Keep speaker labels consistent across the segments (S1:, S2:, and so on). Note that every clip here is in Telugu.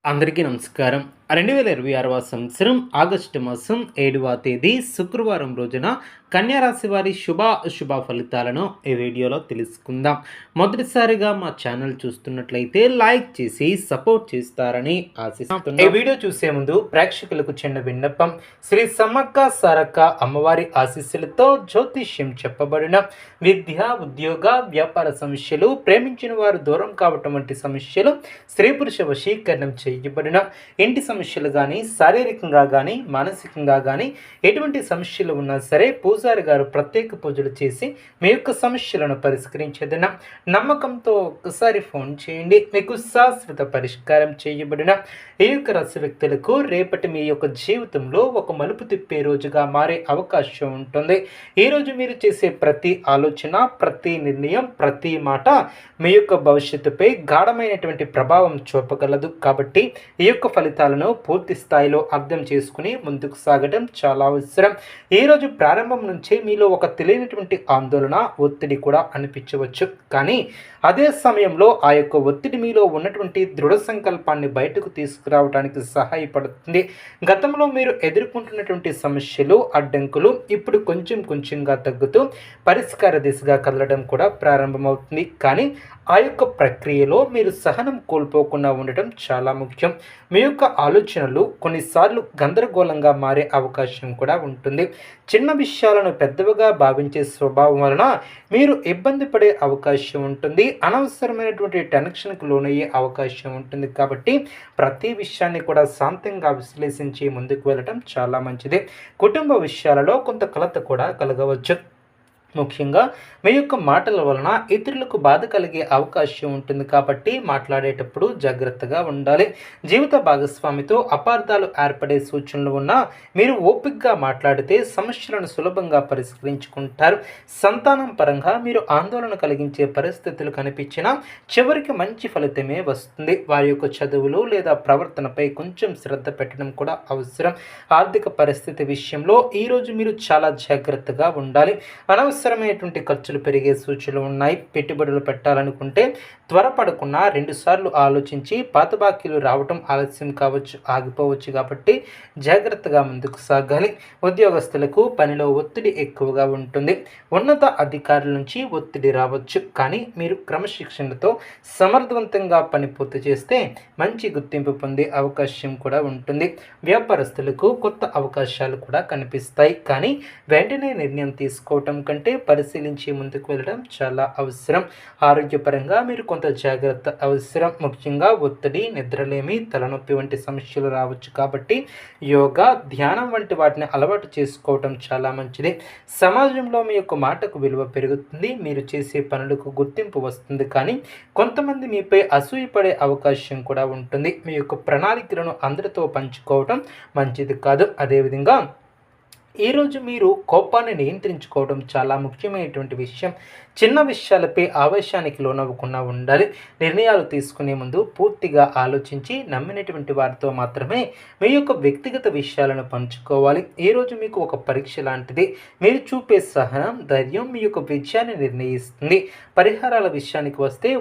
S1: అందరికీ నమస్కారం. 2026వ సంవత్సరం ఆగస్టు మాసం 7వ తేదీ శుక్రవారం రోజున కన్యా రాశి వారి అశుభ ఫలితాలను ఈ వీడియోలో తెలుసుకుందాం. మొదటిసారిగా మా ఛానల్ చూస్తున్నట్లయితే లైక్ చేసి సపోర్ట్ చేస్తారని ఆశిస్తున్నాం. ఈ వీడియో చూసే ముందు ప్రేక్షకులకు చిన్న విన్నపం. శ్రీ సమ్మక్క సారక్క అమ్మవారి ఆశీస్సులతో జ్యోతిష్యం చెప్పబడిన విద్య, ఉద్యోగ, వ్యాపార సమస్యలు, ప్రేమించిన వారు దూరం కావటం వంటి సమస్యలు, స్త్రీ పురుష వశీకరణం చేయబడిన ఇంటి సమస్యలు కానీ, శారీరకంగా కానీ, మానసికంగా కానీ ఎటువంటి సమస్యలు ఉన్నా సరే పూజారి గారు ప్రత్యేక పూజలు చేసి మీ యొక్క సమస్యలను పరిష్కరించేదన నమ్మకంతో ఒక్కసారి ఫోన్ చేయండి. మీకు శాశ్వత పరిష్కారం చేయబడిన ఈ యొక్క రాశి వ్యక్తులకు రేపటి మీ యొక్క జీవితంలో ఒక మలుపు తిప్పే రోజుగా మారే అవకాశం ఉంటుంది. ఈరోజు మీరు చేసే ప్రతి ఆలోచన, ప్రతి నిర్ణయం, ప్రతి మాట మీ యొక్క భవిష్యత్తుపై గాఢమైనటువంటి ప్రభావం చూపగలదు. కాబట్టి ఈ యొక్క ఫలితాలను పూర్తి స్థాయిలో అర్థం చేసుకుని ముందుకు సాగడం చాలా అవసరం. ఈరోజు ప్రారంభం నుంచే మీలో ఒక తెలియనటువంటి ఆందోళన, ఒత్తిడి కూడా అనిపించవచ్చు. కానీ అదే సమయంలో ఆ యొక్క ఒత్తిడి మీలో ఉన్నటువంటి దృఢ సంకల్పాన్ని బయటకు తీసుకురావడానికి సహాయపడుతుంది. గతంలో మీరు ఎదుర్కొంటున్నటువంటి సమస్యలు, అడ్డంకులు ఇప్పుడు కొంచెంగా తగ్గుతూ పరిష్కార దిశగా కదలడం కూడా ప్రారంభమవుతుంది. కానీ ఆ యొక్క ప్రక్రియలో మీరు సహనం కోల్పోకుండా ఉండటం చాలా ముఖ్యం. మీ యొక్క ఆలోచనలు కొన్నిసార్లు గందరగోళంగా మారే అవకాశం కూడా ఉంటుంది. చిన్న విషయాలను పెద్దవిగా భావించే స్వభావం వలన మీరు ఇబ్బంది పడే అవకాశం ఉంటుంది. అనవసరమైనటువంటి టెన్షన్కు లోనయ్యే అవకాశం ఉంటుంది. కాబట్టి ప్రతి విషయాన్ని కూడా శాంతంగా విశ్లేషించి ముందుకు వెళ్ళటం చాలా మంచిది. కుటుంబ విషయాలలో కొంత కలత కూడా కలగవచ్చు. ముఖ్యంగా మీ యొక్క మాటల వలన ఇతరులకు బాధ కలిగే అవకాశం ఉంటుంది. కాబట్టి మాట్లాడేటప్పుడు జాగ్రత్తగా ఉండాలి. జీవిత భాగస్వామితో అపార్థాలు ఏర్పడే సూచనలు ఉన్నా మీరు ఓపికగా మాట్లాడితే సమస్యలను సులభంగా పరిష్కరించుకుంటారు. సంతానం పరంగా మీరు ఆందోళన కలిగించే పరిస్థితులు కనిపించినా చివరికి మంచి ఫలితమే వస్తుంది. వారి యొక్క చదువులు లేదా ప్రవర్తనపై కొంచెం శ్రద్ధ పెట్టడం కూడా అవసరం. ఆర్థిక పరిస్థితి విషయంలో ఈరోజు మీరు చాలా జాగ్రత్తగా ఉండాలి. అనవసరమైనటువంటి ఖర్చులు పెరిగే సూచనలు ఉన్నాయి. పెట్టుబడులు పెట్టాలనుకుంటే త్వరపడకుండా 2 సార్లు ఆలోచించి పాత బాకీలు రావటం ఆలస్యం కావచ్చు, ఆగిపోవచ్చు. కాబట్టి జాగ్రత్తగా ముందుకు సాగాలి. ఉద్యోగస్తులకు పనిలో ఒత్తిడి ఎక్కువగా ఉంటుంది. ఉన్నత అధికారుల నుంచి ఒత్తిడి రావచ్చు. కానీ మీరు క్రమశిక్షణతో సమర్థవంతంగా పని పూర్తి చేస్తే మంచి గుర్తింపు పొందే అవకాశం కూడా ఉంటుంది. వ్యాపారస్తులకు కొత్త అవకాశాలు కూడా కనిపిస్తాయి. కానీ వెంటనే నిర్ణయం తీసుకోవటం కంటే పరిశీలించి ముందుకు వెళ్ళడం చాలా అవసరం. ఆరోగ్యపరంగా మీరు కొంత జాగ్రత్త అవసరం. ముఖ్యంగా ఒత్తిడి, నిద్రలేమి, తలనొప్పి వంటి సమస్యలు రావచ్చు. కాబట్టి యోగా, ధ్యానం వంటి వాటిని అలవాటు చేసుకోవటం చాలా మంచిది. సమాజంలో మీ యొక్క మాటకు విలువ పెరుగుతుంది. మీరు చేసే పనులకు గుర్తింపు వస్తుంది. కానీ కొంతమంది మీపై అసూయపడే అవకాశం కూడా ఉంటుంది. మీ యొక్క ప్రణాళికలను అందరితో పంచుకోవటం మంచిది కాదు. అదేవిధంగా ఈరోజు మీరు కోపాన్ని నియంత్రించుకోవడం చాలా ముఖ్యమైనటువంటి విషయం. చిన్న విషయాలపై ఆవేశానికి లోనవ్వకుండా ఉండాలి. నిర్ణయాలు తీసుకునే ముందు పూర్తిగా ఆలోచించి నమ్మినటువంటి వారితో మాత్రమే మీ యొక్క వ్యక్తిగత విషయాలను పంచుకోవాలి. ఈరోజు మీకు ఒక పరీక్ష లాంటిది. మీరు చూపే సహనం, ధైర్యం మీ యొక్క విజయాన్ని నిర్ణయిస్తుంది. పరిహారాల విషయానికి వస్తే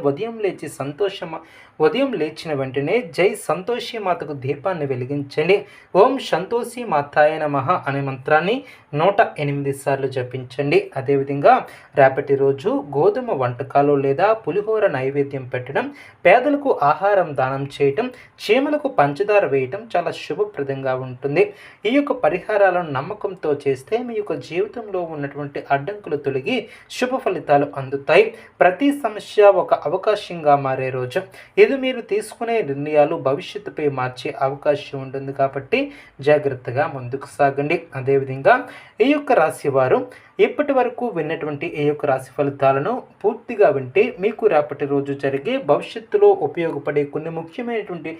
S1: ఉదయం లేచిన వెంటనే జై సంతోషి మాతకు దీపాన్ని వెలిగించండి. ఓం సంతోషి మాతాయ నమః అనే మంత్రాన్ని 108 సార్లు జపించండి. అదేవిధంగా రేపటి రోజు గోధుమ వంటకాలు లేదా పులిహోర నైవేద్యం పెట్టడం, పేదలకు ఆహారం దానం చేయటం, చీమలకు పంచదార వేయటం చాలా శుభప్రదంగా ఉంటుంది. ఈ యొక్క పరిహారాలను నమ్మకంతో చేస్తే మీ యొక్క జీవితంలో ఉన్నటువంటి అడ్డంకులు తొలగి శుభ ఫలితాలు అందుతాయి. ప్రతి సమస్య ఒక అవకాశంగా మారే రోజు. ఇది మీరు తీసుకునే నిర్ణయాలు భవిష్యత్తుపై మార్చే అవకాశం ఉంటుంది. కాబట్టి జాగ్రత్తగా ముందుకు సాగండి. అదేవిధంగా ఈ యొక్క రాశి వారు ఇప్పటి వరకు విన్నటువంటి ఈ యొక్క రాశి ఫలితాలను పూర్తిగా వింటే మీకు రేపటి రోజు జరిగే భవిష్యత్తులో ఉపయోగపడే కొన్ని ముఖ్యమైనటువంటి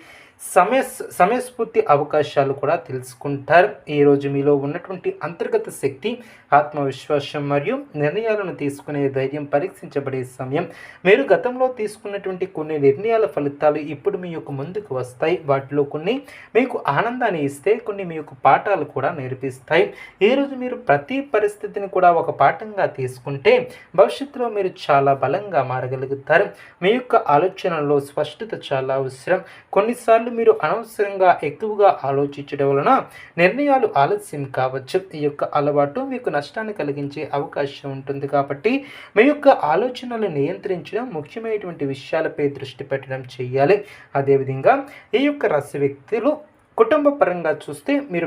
S1: సమయస్ఫూర్తి అవకాశాలు కూడా తెలుసుకుంటారు. ఈరోజు మీలో ఉన్నటువంటి అంతర్గత శక్తి, ఆత్మవిశ్వాసం మరియు నిర్ణయాలను తీసుకునే ధైర్యం పరీక్షించబడే సమయం. మీరు గతంలో తీసుకున్నటువంటి కొన్ని నిర్ణయాల ఫలితాలు ఇప్పుడు మీ యొక్క ముందుకు వస్తాయి. వాటిలో కొన్ని మీకు ఆనందాన్ని ఇస్తే, కొన్ని మీ యొక్క పాఠాలు కూడా నేర్పిస్తాయి. ఈరోజు మీరు ప్రతి పరిస్థితిని కూడా ఒక పాఠంగా తీసుకుంటే భవిష్యత్తులో మీరు చాలా బలంగా మారగలుగుతారు. మీ యొక్క ఆలోచనలో స్పష్టత చాలా అవసరం. కొన్నిసార్లు మీరు అనవసరంగా ఎక్కువగా ఆలోచించడం వలన నిర్ణయాలు ఆలస్యం కావచ్చు. ఈ యొక్క అలవాటు మీకు నష్టాన్ని కలిగించే అవకాశం ఉంటుంది కాబట్టి మీ యొక్క ఆలోచనలు నియంత్రించడం, ముఖ్యమైనటువంటి విషయాలపై దృష్టి పెట్టడం చేయాలి. అదేవిధంగా ఈ యొక్క రాశి వ్యక్తులు కుటుంబ పరంగా చూస్తే మీరు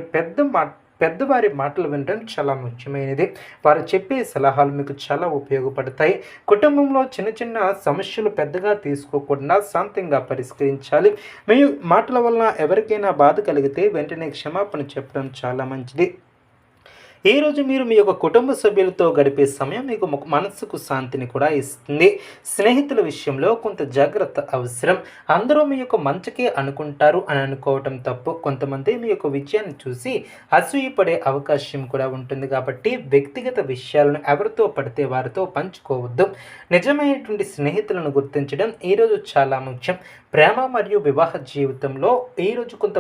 S1: పెద్దవారి మాటలు వినడం చాలా ముఖ్యమైనది. వారు చెప్పే సలహాలు మీకు చాలా ఉపయోగపడతాయి. కుటుంబంలో చిన్న చిన్న సమస్యలు పెద్దగా తీసుకోకుండా శాంతంగా పరిష్కరించాలి. మీ మాటల వలన ఎవరికైనా బాధ కలిగితే వెంటనే క్షమాపణ చెప్పడం చాలా మంచిది. ఈరోజు మీరు మీ యొక్క కుటుంబ సభ్యులతో గడిపే సమయం మీకు మనస్సుకు శాంతిని కూడా ఇస్తుంది. స్నేహితుల విషయంలో కొంత జాగ్రత్త అవసరం. అందరూ మీ యొక్క మంచికే అనుకుంటారు అని అనుకోవటం తప్పు. కొంతమంది మీ యొక్క విజయాన్ని చూసి అసూయపడే అవకాశం కూడా ఉంటుంది. కాబట్టి వ్యక్తిగత విషయాలను ఎవరితో పడితే వారితో పంచుకోవద్దు. నిజమైనటువంటి స్నేహితులను గుర్తించడం ఈరోజు చాలా ముఖ్యం. ప్రేమ మరియు వివాహ జీవితంలో ఈరోజు కొంత